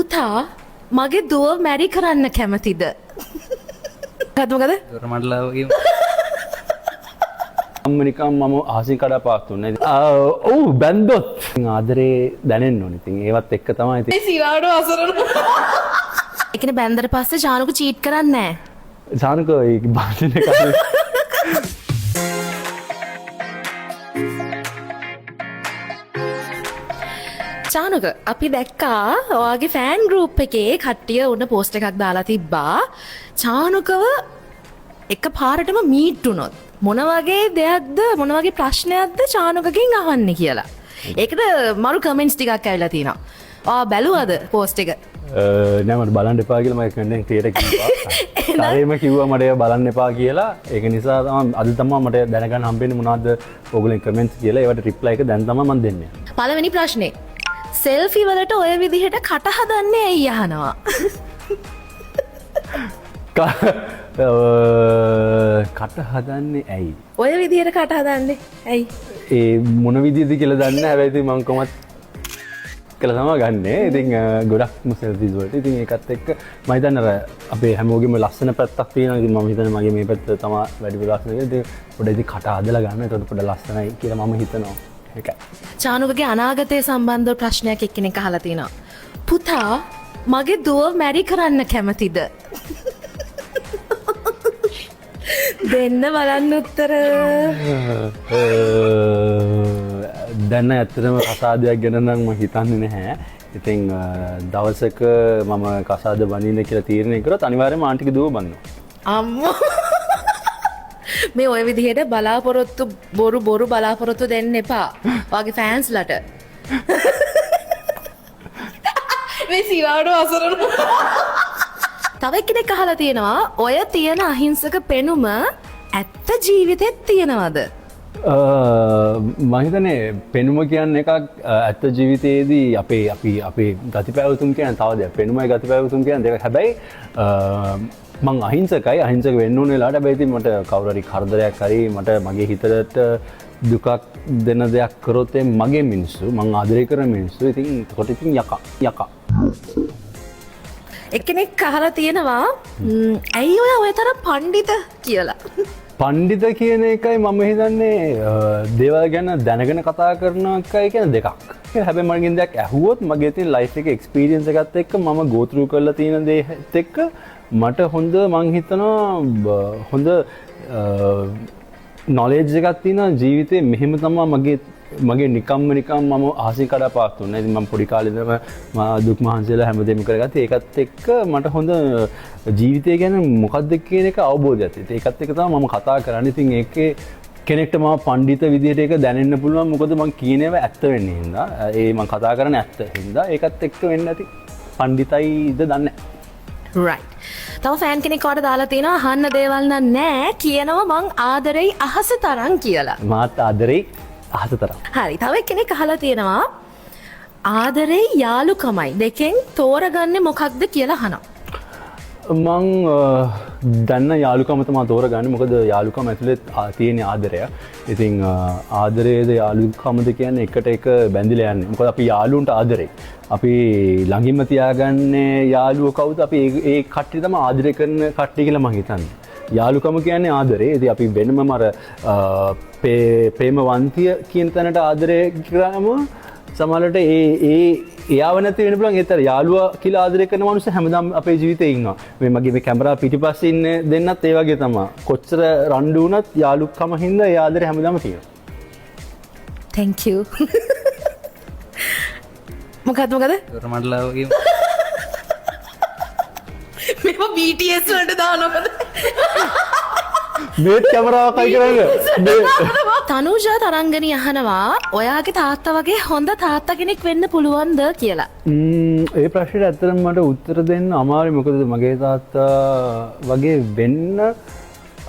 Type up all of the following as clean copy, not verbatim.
පුතා මගේ දුව මැරි කරන්න කැමතිද? කද්මකද? මටලාගේ අම්මනිකම් මම ආසින් කඩා පාත්තුන්නේ. ඔව් බැන්දොත් ආදරේ දැනෙන්න ඕනේ. ඉතින් ඒවත් එක්ක තමයි ඉතින්. මේ සිවාඩ අසරණ. ඒ කියන්නේ බැන්දට පස්සේ ජානුක චීට් කරන්නේ නැහැ. ජානුක ඒ බාදින කන්නේ. ජානුක අපි දැක්කා ඔයාගේ ෆෑන් ගෲප් එකේ කට්ටිය උන පෝස්ට් එකක් දාලා තිබ්බා. ජානුකව එක පාරටම මීට් වුණොත් මොන වගේ දෙයක්ද මොන වගේ ප්‍රශ්නයක්ද ජානුකගෙන් අහන්නේ කියලා. ඒකට මරු කමෙන්ට්ස් ටිකක් ඇවිල්ලා තිනවා. ඔයා බැලුවද පෝස්ට් එක? නෑ මට බලන්න එපා කියලා මම කන්ටෙන්ට් ක්‍රියේටර් කිව්වා. තරේම කිව්වා මට ඒක බලන්න එපා කියලා. ඒක නිසා තමයි අද තමයි මට දැනගන්න හම්බෙන්නේ මොනවද ඕගොල්ලෝ කමෙන්ට්ස් කියලා. ඒවට රිප්ලයි එක දැන් තමයි මම දෙන්නේ. පළවෙනි ප්‍රශ්නේ. සෙල්ෆි වලට ඔය විදිහට කට හදන්නේ ඇයි අහනවා? කට හදන්නේ ඇයි? ඔය විදිහට කට හදන්නේ ඇයි? ඒ මොන විදිහද කියලා දන්නේ නැහැ. හැබැයි ඉතින් මම කොහොමත් කියලා තමයි ගන්නෙ. ඉතින් ගොඩක්ම සෙල්ෆිස් වලට. ඉතින් ඒකත් එක්ක මම හිතන්නේ අර අපේ හැමෝගෙම ලස්සන පැත්තක් තියෙනවා. ඉතින් මම හිතන්නේ මගේ මේ පැත්ත තමයි වැඩිපුර ලස්සන. ඉතින් පොඩ්ඩක් ඉතින් කට හදලා ගන්න. ඒකට පොඩ්ඩක් ලස්සනයි කියලා මම හිතනවා. ඒකයි. ජානුකගේ අනාගතය සම්බන්ධව ප්‍රශ්නයක් එක්කෙනෙක් අහලා තිනවා. පුතා මගේ දුව මැරි කරන්න කැමතිද? දෙන්න බලන්න උත්තර. දැන් ඇත්තටම කසාදයක් ගැන නම් මම හිතන්නේ නැහැ. ඉතින් දවසක මම කසාද බඳින්න කියලා තීරණය කරොත් අනිවාර්යයෙන්ම ආන්ටිගේ දුව බඳිනවා. අම්මෝ මේ ඔය විදිහට බලාපොරොත්තු බොරු බලාපොරොත්තු දෙන්න එපා. ඔයාගේ ෆෑන්ස්ලට. මේ සිවාඩ අසරණ. තව කෙනෙක් අහලා තියෙනවා ඔය තියෙන අහිංසක පෙනුම ඇත්ත ජීවිතෙත් තියෙනවද? මම හිතන්නේ පෙනුම කියන්නේ එකක් ඇත්ත ජීවිතයේදී අපේ ගතිපැවතුම් කියන තව දෙයක්. පෙනුමයි ගතිපැවතුම් කියන දෙක. හැබැයි මං අහිංසකයි අහිංසක වෙන්න ඕනේ වෙලාවට. හැබැයි ඉතින් මට කවුරු හරි කරදරයක් හරි මට මගේ හිතට දුකක් දෙන දෙයක් කරොත් මගේ මිනිස්සු මං ආදරය කරන මිනිස්සු ඉතින් එතකොට ඉතින් යකා එක්කෙනෙක් අහලා තියෙනවා ඇයි ඔය තරම් පණ්ඩිත කියලා. පණ්ඩිත කියන එකයි මම හිතන්නේ දේවල් ගැන දැනගෙන කතා කරන එකයි කියන දෙකක්. හැබැයි මගෙන් දෙයක් ඇහුවොත් මගේ තියෙන ලයිෆ් එකේ එක්ස්පීරියන්ස් එකත් එක්ක මම go through කරලා තියෙන දේත් එක්ක මට හොඳ මං හිතනවා හොඳ නොලෙජ් එකක් තියෙනවා ජීවිතේ. මෙහෙම තමයි මගේ නිකම්ම මම ආසි කඩා පාත්තුන්නේ. ඉතින් මම පොඩි කාලේ ඉඳන්ම දුක් මහන්සියලා හැමදේම කරගත්තා. ඒකත් එක්ක මට හොඳ ජීවිතය ගැන මොකක්ද කියන එක අවබෝධයක් තියෙනවා. ඒකත් එක්ක තමයි මම කතා කරන්නේ. ඉතින් ඒකේ කෙනෙක්ට මම පඬිත විදිහට ඒක දැනෙන්න පුළුවන්. මොකද මම කියන ඒවා ඇත්ත වෙන්නේ හින්දා. ඒ මම කතා කරන්නේ ඇත්ත හින්දා. ඒකත් එක්ක වෙන්න ඇති. පඬිතයිද දන්නේ නැහැ. right. තව ෆෑන් කෙනෙක් වට දාලා තියෙනවා අහන්න දේවල් නෑ කියනවා මං ආදරෙයි අහස තරම් කියලා. මාත් ආදරෙයි අහස තරම්. හරි. තව කෙනෙක් අහලා තියෙනවා ආදරෙයි යාළුකමයි දෙකෙන් තෝරගන්නේ මොකක්ද කියලා අහනවා. මං දන්න යාළුකම තමයි තෝරගන්නේ. මොකද යාළුකම ඇතුලේ තියෙන ආදරය. ඉතින් ආදරයේද යාළුකමද කියන්නේ එකට එක බැඳිලා යන්නේ. මොකද අපි යාළුවන්ට ආදරේ. අපි ළඟින්ම තියාගන්නේ යාළුවෝ කවුද? අපි ඒ කට්ටිය තමයි ආදරය කරන කට්ටිය කියලා මං හිතන්නේ. යාළුකම කියන්නේ ආදරේ. ඉතින් අපි වෙනමම අර ප්‍රේමවන්තිය කියන තැනට ආදරය කරාම සමහරවිට එයාව නැති වෙන්න පුළුවන්. ඒතර යාළුවා කියලා ආදරය කරන මිනිස්සු හැමදාම අපේ ජීවිතේ ඉන්නවා. මේ මගේ කැමරා පිටිපස්සේ ඉන්න දෙන්නත් ඒ වගේ තමයි. කොච්චර රණ්ඩු වුණත් යාළුකම හින්දා ඒ ආදරේ හැමදාම තියෙනවා. thank you. මොකද මටලාගේ මේක BTS වලට දානවද? මේත් කැමරාවක් අයි කරන්නේ. තනුජා තරංගනී අහනවා ඔයාගේ තාත්තා වගේ හොඳ තාත්තා කෙනෙක් වෙන්න පුළුවන්ද කියලා. ඒ ප්‍රශ්නෙට ඇත්තටම මට උත්තර දෙන්න අමාරුයි. මොකද මගේ තාත්තා වගේ වෙන්න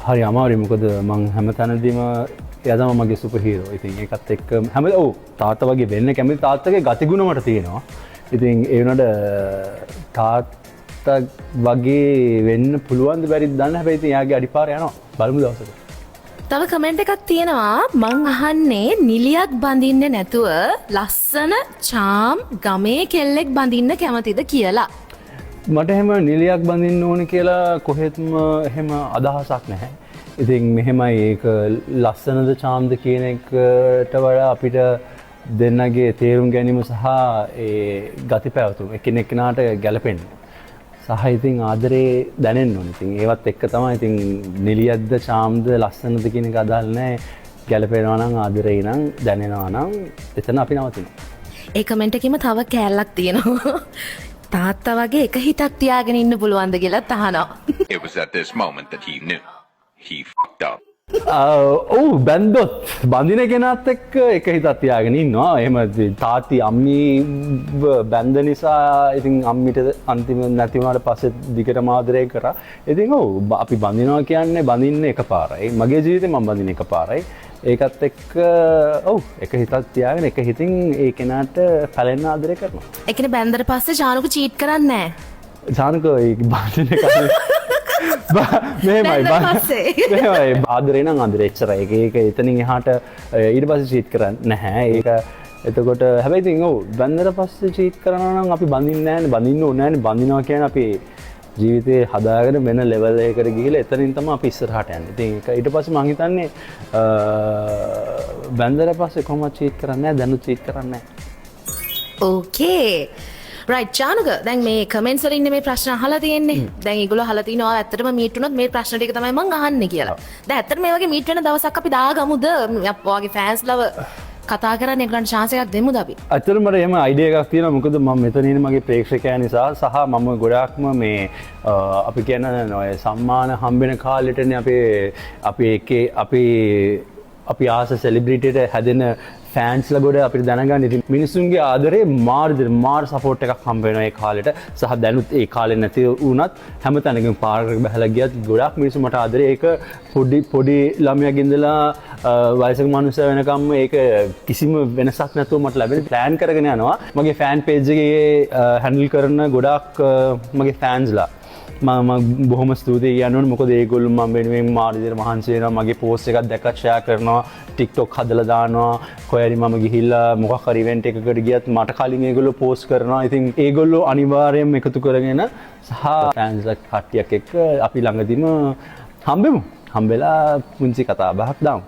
හරි අමාරුයි. මොකද මං හැමතැනදීම එයා තමයි මගේ සුපර් හීරෝ. ඉතින් ඒකත් එක්ක තාත්තා වගේ වෙන්න කැමති. තාත්තගේ ගතිගුණ මට තියෙනවා. ඉතින් ඒ වුණාට තාත්තා වගේ වෙන්න පුළුවන්ද බැරිද දන්නේ. හැබැයි ඉතින් එයාගේ අඩිපාර යනවා. බලමු දවසක. තව කමෙන්ට් එකක් තියෙනවා මං අහන්නේ නිලියක් බඳින්නේ නැතුව ලස්සන චාම් ගමේ කෙල්ලෙක් බඳින්න කැමතිද කියලා. මට එහෙම නිලියක් බඳින්න ඕන කියලා කොහෙත්ම එහෙම අදහසක් නැහැ. ඉතින් මෙහෙමයි ඒක ලස්සනද චාම්ද කියන එකට වඩා අපිට දෙන්නගේ තේරුම් ගැනීම සහ ඒ ගති පැවතුම් එකිනෙකනාට ගැලපෙන්න. සහ ඉතින් ආදරේ දැනෙන්න ඕනේ. ඉතින් ඒවත් එක්ක තමයි ඉතින් නිලියක්ද චාම්ද ලස්සනද කියන එක අදාළ නැහැ. ගැලපෙනවා නම් ආදරේ නම් දැනෙනවා නම් එතන අපි නවතිනවා. ඒ කමෙන්ට් එකෙම තව කෑල්ලක් තියෙනවා. තාත්තා වගේ එක හිතක් තියාගෙන ඉන්න පුළුවන්ද කියලා අහනවා. It was at this moment that he knew. He fucked up. ඔව් බැන්දොත් බඳින කෙනත් එක්ක එක හිතක් තියාගෙන ඉන්නවා. එහෙම තාත්ති අම්මි බැන්ද නිසා ඉතින් අම්මිට අන්තිම නැති වුණාට පස්සේ දිගටම ආදරය කරා. ඉතින් ඔව් අපි බඳිනවා කියන්නේ බඳින්න එකපාරයි. මගේ ජීවිතේ මම බඳින එකපාරයි. ඒකත් එක්ක ඔව් එක හිතක් තියාගෙන එක හිතින් ඒ කෙනාට පැලෙන්න ආදරය කරනවා. ඒ කියන්නේ බැන්දට පස්සේ චානුක චීට් කරන්නේ නැහැ. ජානක ඒ බඳින මෙහෙමයි ආදරේ නම් ආදරේ එච්චරයි. ඒක එතනින් එහාට ඊට පස්සේ චීට් කරන්නේ නැහැ. ඒක එතකොට හැබැයි ඉතින් ඔව් බැන්දට පස්සේ චීට් කරනවා නම් අපි බඳින්නේ නැහැනේ. බඳින්න ඕනේ නැහැනේ. බඳිනවා කියන්නේ අපි ජීවිතේ හදාගෙන වෙන ලෙවල් එකකට ගිහිල්ලා එතනින් තමයි අපි ඉස්සරහට යන්නේ. ඉතින් ඒක ඊට පස්සේ මම හිතන්නේ බැන්දට පස්සේ කොහොමද චීට් කරන්නේ නැහැ. දැනුත් චීට් කරන්නේ නැහැ. ඕකේ. රයිට් චානුක දැන් මේ කමෙන්ට්ස් වල ඉන්නේ මේ ප්‍රශ්න අහලා තියෙන්නේ. දැන් ඒගොල්ලෝ අහලා තිනවා ඇත්තටම මීට් වුණොත් මේ ප්‍රශ්න ටික තමයි මම අහන්නේ කියලා. දැන් ඇත්තටම මේ වගේ මීට් වෙන දවසක් අපි දාගමුද? ඔයාගේ ෆෑන්ස් ලව කතා කරන්න ඒගොල්ලන්ට chance එකක් දෙමුද අපි? ඇත්තටම මට එහෙම අයිඩියා එකක් තියෙනවා. මොකද මම මෙතන ඉන්නේ මගේ ප්‍රේක්ෂකයන් නිසා සහ මම ගොඩාක්ම මේ අපි කියන ඔය සම්මාන හම්බෙන කාලෙටනේ අපි ආස සෙලිබ්‍රිටියට හැදෙන ෆෑන්ස්ලා ගොඩ අපිට දැනගන්න. ඉතින් මිනිස්සුන්ගේ ආදරේ මාර සපෝට් එකක් හම්බ වෙනවා ඒ කාලෙට. සහ දැනුත් ඒ කාලේ නැති වුණත් හැම තැනකම පාරකට බහලා ගියත් ගොඩාක් මිනිස්සු මට ආදරේ. ඒක පොඩි ළමයාගේ ඉඳලා වයසක මනුස්සය වෙනකම් ඒක කිසිම වෙනසක් නැතුව මට ලැබෙන ප්ලෑන් කරගෙන යනවා. මගේ ෆෑන් පේජ් එකේ හැන්ඩල් කරන ගොඩාක් මගේ ෆෑන්ස්ලා මම බොහොම ස්තුතියි කියන්න මොකද ඒගොල්ලෝ මම වෙනුවෙන් මාර විදිහට මහන්සි වෙනවා. මගේ පෝස්ට් එකක් දැක්කත් ෂෙයා කරනවා. TikTok හදලා දානවා. කොහේරි මම ගිහිල්ලා මොකක් හරි ඉවෙන්ට් එකකට ගියත් මට කලින් ඒගොල්ලෝ පෝස්ට් කරනවා. ඉතින් ඒගොල්ලෝ අනිවාර්යයෙන්ම එකතු කරගෙන සහ ෆෑන්ස්ලා කට්ටියක් එක්ක අපි ළඟදීම හම්බෙමු. හම්බෙලා පුංචි කතා බහක් දාමු.